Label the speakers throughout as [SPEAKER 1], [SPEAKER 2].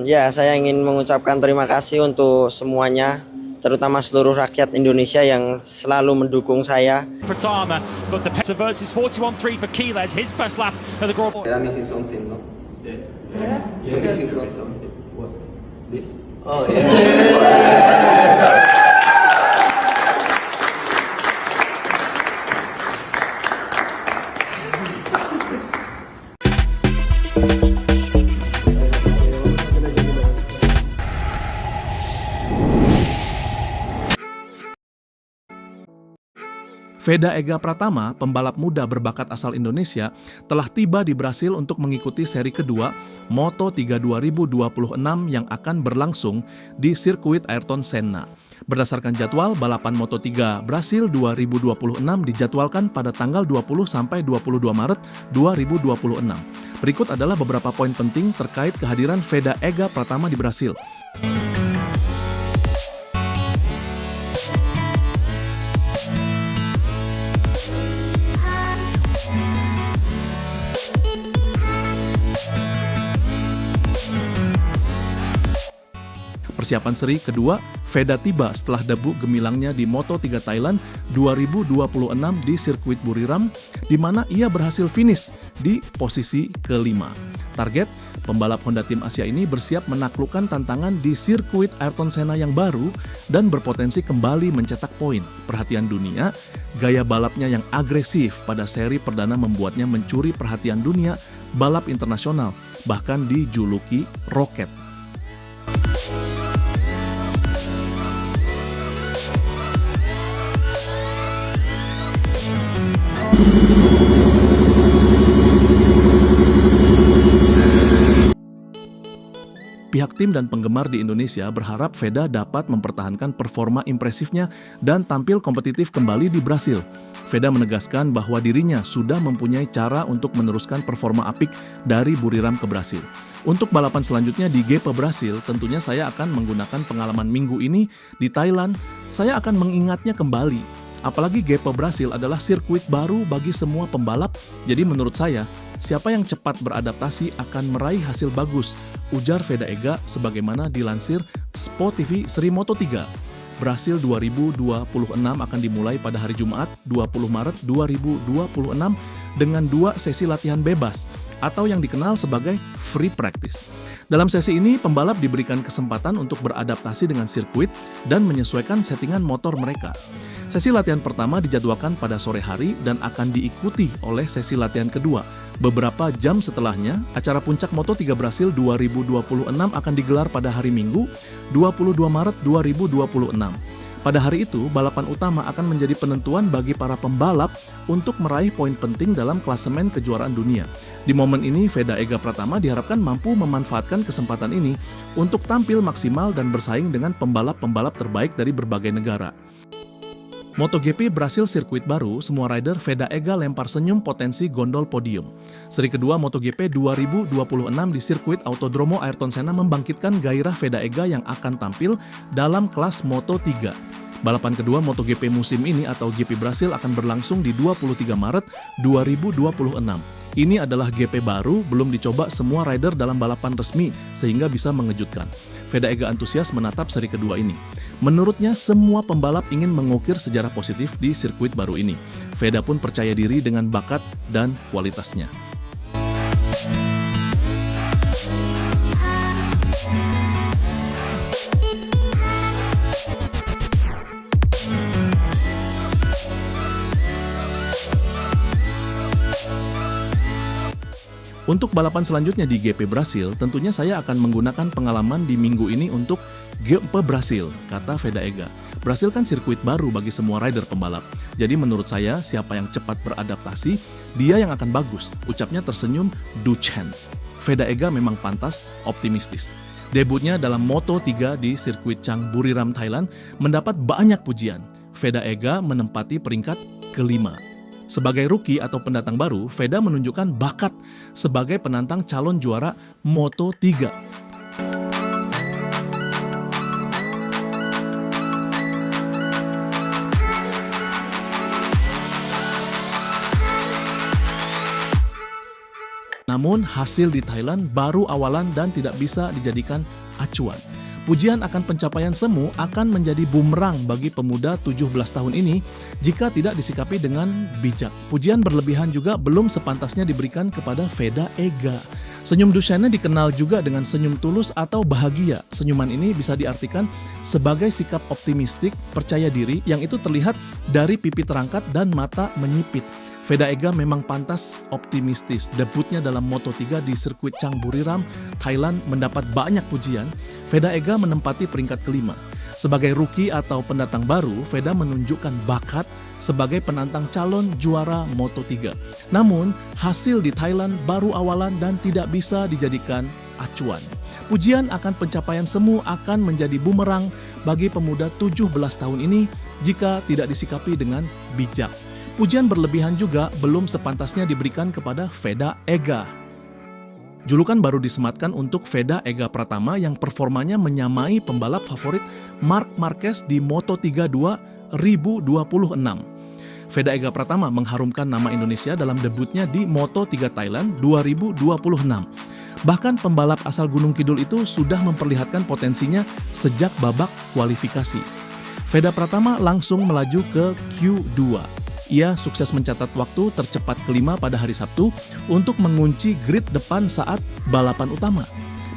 [SPEAKER 1] Ya, saya ingin mengucapkan terima kasih untuk semuanya, terutama seluruh rakyat Indonesia yang selalu mendukung saya.
[SPEAKER 2] Pratama, but the Pesa versus 41.3 for Keyless, his best lap of the Grand
[SPEAKER 3] I'm missing something, no? Yeah. Yeah? You're missing something. What? This? Oh, yeah.
[SPEAKER 4] Veda Ega Pratama, pembalap muda berbakat asal Indonesia, telah tiba di Brasil untuk mengikuti seri kedua Moto3 2026 yang akan berlangsung di sirkuit Ayrton Senna. Berdasarkan jadwal, balapan Moto3 Brasil 2026 dijadwalkan pada tanggal 20 sampai 22 Maret 2026. Berikut adalah beberapa poin penting terkait kehadiran Veda Ega Pratama di Brasil. Persiapan seri kedua, Veda tiba setelah debut gemilangnya di Moto3 Thailand 2026 di sirkuit Buriram, di mana ia berhasil finish di posisi kelima. Target, pembalap Honda Tim Asia ini bersiap menaklukkan tantangan di sirkuit Ayrton Senna yang baru dan berpotensi kembali mencetak poin. Perhatian dunia, gaya balapnya yang agresif pada seri perdana membuatnya mencuri perhatian dunia balap internasional, bahkan dijuluki Roket. Pihak tim dan penggemar di Indonesia berharap Veda dapat mempertahankan performa impresifnya dan tampil kompetitif kembali di Brasil. Veda menegaskan bahwa dirinya sudah mempunyai cara untuk meneruskan performa apik dari Buriram ke Brasil. Untuk balapan selanjutnya di GP Brasil, tentunya saya akan menggunakan pengalaman minggu ini di Thailand. Saya akan mengingatnya kembali. Apalagi GP Brasil adalah sirkuit baru bagi semua pembalap, jadi menurut saya, siapa yang cepat beradaptasi akan meraih hasil bagus, ujar Veda Ega sebagaimana dilansir Sport TV Seri Moto3. Brasil 2026 akan dimulai pada hari Jumat 20 Maret 2026 dengan 2 sesi latihan bebas atau yang dikenal sebagai free practice. Dalam sesi ini, pembalap diberikan kesempatan untuk beradaptasi dengan sirkuit dan menyesuaikan settingan motor mereka. Sesi latihan pertama dijadwalkan pada sore hari dan akan diikuti oleh sesi latihan kedua. Beberapa jam setelahnya, acara puncak Moto3 Brasil 2026 akan digelar pada hari Minggu, 22 Maret 2026. Pada hari itu, balapan utama akan menjadi penentuan bagi para pembalap untuk meraih poin penting dalam klasemen kejuaraan dunia. Di momen ini, Veda Ega Pratama diharapkan mampu memanfaatkan kesempatan ini untuk tampil maksimal dan bersaing dengan pembalap-pembalap terbaik dari berbagai negara. MotoGP Brasil sirkuit baru, semua rider Veda Ega lempar senyum potensi gondol podium. Seri kedua MotoGP 2026 di sirkuit Autodromo Ayrton Senna membangkitkan gairah Veda Ega yang akan tampil dalam kelas Moto3. Balapan kedua MotoGP musim ini atau GP Brasil akan berlangsung di 23 Maret 2026. Ini adalah GP baru, belum dicoba semua rider dalam balapan resmi sehingga bisa mengejutkan. Veda Ega antusias menatap seri kedua ini. Menurutnya, semua pembalap ingin mengukir sejarah positif di sirkuit baru ini. Veda pun percaya diri dengan bakat dan kualitasnya. Untuk balapan selanjutnya di GP Brasil, tentunya saya akan menggunakan pengalaman di minggu ini untuk GP Brasil, kata Veda Ega. Brasil kan sirkuit baru bagi semua rider pembalap. Jadi menurut saya, siapa yang cepat beradaptasi, dia yang akan bagus, ucapnya tersenyum Duchen. Veda Ega memang pantas optimistis. Debutnya dalam Moto3 di sirkuit Chang Buriram, Thailand, mendapat banyak pujian. Veda Ega menempati peringkat kelima. Sebagai rookie atau pendatang baru, Veda menunjukkan bakat sebagai penantang calon juara Moto3. Namun hasil di Thailand baru awalan dan tidak bisa dijadikan acuan. Pujian akan pencapaian semu akan menjadi bumerang bagi pemuda 17 tahun ini jika tidak disikapi dengan bijak. Pujian berlebihan juga belum sepantasnya diberikan kepada Veda Ega. Senyum Duchenne dikenal juga dengan senyum tulus atau bahagia. Senyuman ini bisa diartikan sebagai sikap optimistik, percaya diri yang itu terlihat dari pipi terangkat dan mata menyipit. Veda Ega memang pantas optimistis. Debutnya dalam Moto3 di sirkuit Changburiram, Thailand mendapat banyak pujian. Veda Ega menempati peringkat kelima. Sebagai rookie atau pendatang baru, Veda menunjukkan bakat sebagai penantang calon juara Moto3. Namun, hasil di Thailand baru awalan dan tidak bisa dijadikan acuan. Pujian akan pencapaian semu akan menjadi bumerang bagi pemuda 17 tahun ini jika tidak disikapi dengan bijak. Pujian berlebihan juga belum sepantasnya diberikan kepada Veda Ega. Julukan baru disematkan untuk Veda Ega Pratama yang performanya menyamai pembalap favorit Marc Marquez di Moto3 2026. Veda Ega Pratama mengharumkan nama Indonesia dalam debutnya di Moto3 Thailand 2026. Bahkan pembalap asal Gunung Kidul itu sudah memperlihatkan potensinya sejak babak kualifikasi. Veda Pratama langsung melaju ke Q2. Ia sukses mencatat waktu tercepat kelima pada hari Sabtu untuk mengunci grid depan saat balapan utama.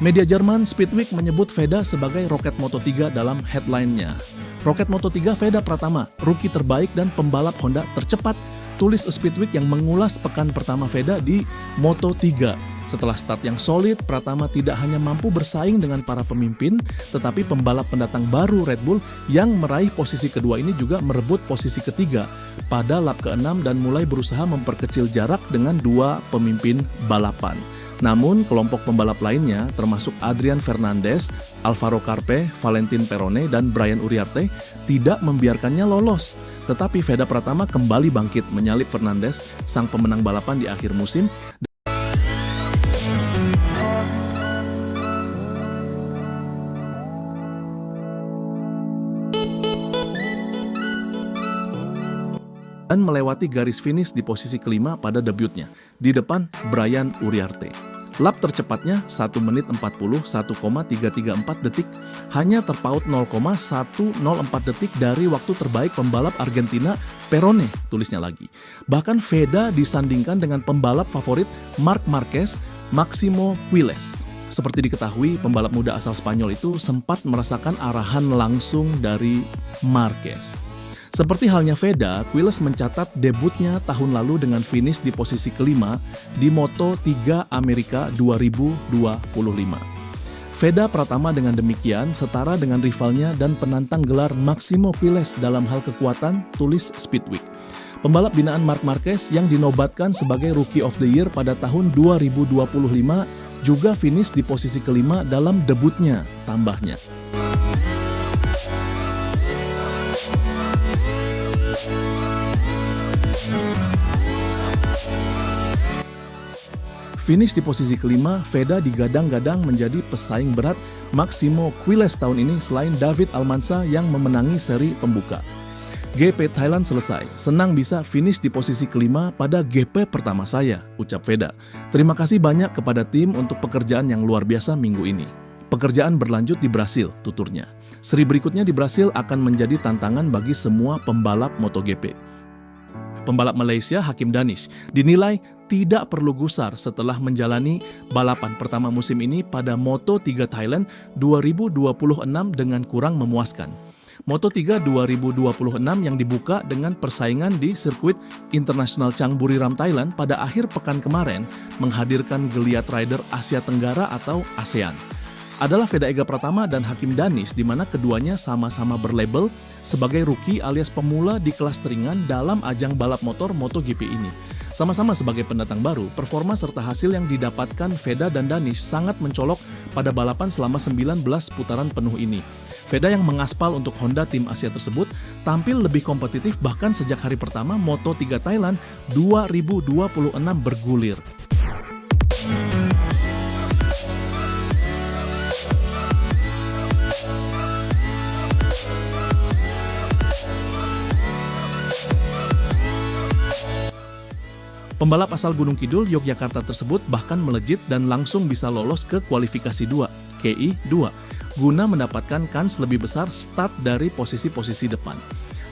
[SPEAKER 4] Media Jerman Speedweek menyebut Veda sebagai roket Moto3 dalam headline-nya. Roket Moto3 Veda Pratama, rookie terbaik dan pembalap Honda tercepat, tulis Speedweek yang mengulas pekan pertama Veda di Moto3. Setelah start yang solid, Pratama tidak hanya mampu bersaing dengan para pemimpin, tetapi pembalap pendatang baru Red Bull yang meraih posisi kedua ini juga merebut posisi ketiga pada lap ke-6 dan mulai berusaha memperkecil jarak dengan dua pemimpin balapan. Namun, kelompok pembalap lainnya, termasuk Adrian Fernandez, Alvaro Carpe, Valentin Perone, dan Brian Uriarte, tidak membiarkannya lolos. Tetapi Veda Pratama kembali bangkit menyalip Fernandez, sang pemenang balapan di akhir musim, dan melewati garis finish di posisi kelima pada debutnya, di depan Brian Uriarte. Lap tercepatnya 1 menit 40 1,334 detik, hanya terpaut 0,104 detik dari waktu terbaik pembalap Argentina Perone, tulisnya lagi. Bahkan Veda disandingkan dengan pembalap favorit Marc Marquez, Maximo Quiles. Seperti diketahui, pembalap muda asal Spanyol itu sempat merasakan arahan langsung dari Marquez. Seperti halnya Veda, Quiles mencatat debutnya tahun lalu dengan finish di posisi kelima di Moto3 Amerika 2025. Veda Pratama dengan demikian setara dengan rivalnya dan penantang gelar Maximo Quiles dalam hal kekuatan, tulis Speedweek. Pembalap binaan Marc Marquez yang dinobatkan sebagai Rookie of the Year pada tahun 2025 juga finish di posisi kelima dalam debutnya, tambahnya. Finish di posisi kelima, Veda digadang-gadang menjadi pesaing berat Maximo Quiles tahun ini selain David Almanza yang memenangi seri pembuka. GP Thailand selesai, senang bisa finish di posisi kelima pada GP pertama saya, ucap Veda. Terima kasih banyak kepada tim untuk pekerjaan yang luar biasa minggu ini. Pekerjaan berlanjut di Brasil, tuturnya. Seri berikutnya di Brasil akan menjadi tantangan bagi semua pembalap MotoGP. Pembalap Malaysia Hakim Danish dinilai tidak perlu gusar setelah menjalani balapan pertama musim ini pada Moto3 Thailand 2026 dengan kurang memuaskan. Moto3 2026 yang dibuka dengan persaingan di sirkuit internasional Changburiram Thailand pada akhir pekan kemarin menghadirkan geliat rider Asia Tenggara atau ASEAN. Adalah Veda Ega Pratama dan Hakim Danish di mana keduanya sama-sama berlabel sebagai rookie alias pemula di kelas ringan dalam ajang balap motor MotoGP ini. Sama-sama sebagai pendatang baru, performa serta hasil yang didapatkan Veda dan Danish sangat mencolok pada balapan selama 19 putaran penuh ini. Veda yang mengaspal untuk Honda tim Asia tersebut tampil lebih kompetitif bahkan sejak hari pertama Moto3 Thailand 2026 bergulir. Pembalap asal Gunung Kidul, Yogyakarta tersebut bahkan melejit dan langsung bisa lolos ke kualifikasi 2, KI 2, guna mendapatkan kans lebih besar start dari posisi-posisi depan.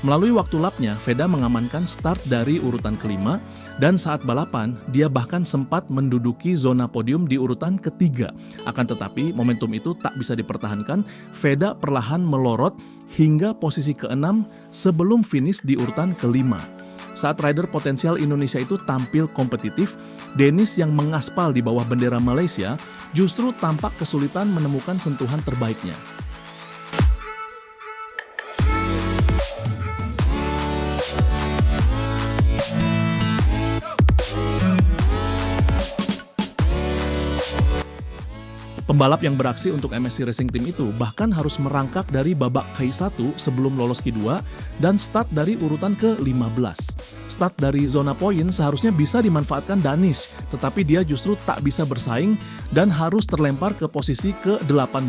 [SPEAKER 4] Melalui waktu lapnya, Veda mengamankan start dari urutan kelima, dan saat balapan, dia bahkan sempat menduduki zona podium di urutan ketiga. Akan tetapi, momentum itu tak bisa dipertahankan, Veda perlahan melorot hingga posisi ke-6 sebelum finish di urutan kelima. Saat rider potensial Indonesia itu tampil kompetitif, Dennis yang mengaspal di bawah bendera Malaysia justru tampak kesulitan menemukan sentuhan terbaiknya. Pembalap yang beraksi untuk MSC Racing Team itu bahkan harus merangkak dari babak K1 sebelum lolos Q2 dan start dari urutan ke-15. Start dari zona poin seharusnya bisa dimanfaatkan Danish, tetapi dia justru tak bisa bersaing dan harus terlempar ke posisi ke-18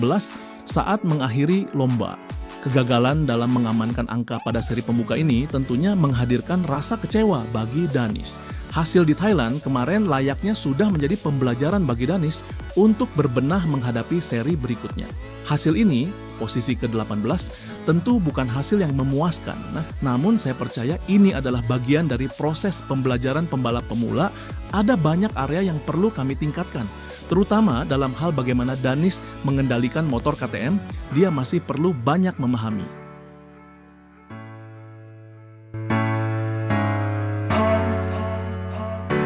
[SPEAKER 4] saat mengakhiri lomba. Kegagalan dalam mengamankan angka pada seri pembuka ini tentunya menghadirkan rasa kecewa bagi Danish. Hasil di Thailand kemarin layaknya sudah menjadi pembelajaran bagi Danish untuk berbenah menghadapi seri berikutnya. Hasil ini, posisi ke-18, tentu bukan hasil yang memuaskan. Namun saya percaya ini adalah bagian dari proses pembelajaran pembalap pemula. Ada banyak area yang perlu kami tingkatkan. Terutama dalam hal bagaimana Danish mengendalikan motor KTM, dia masih perlu banyak memahami.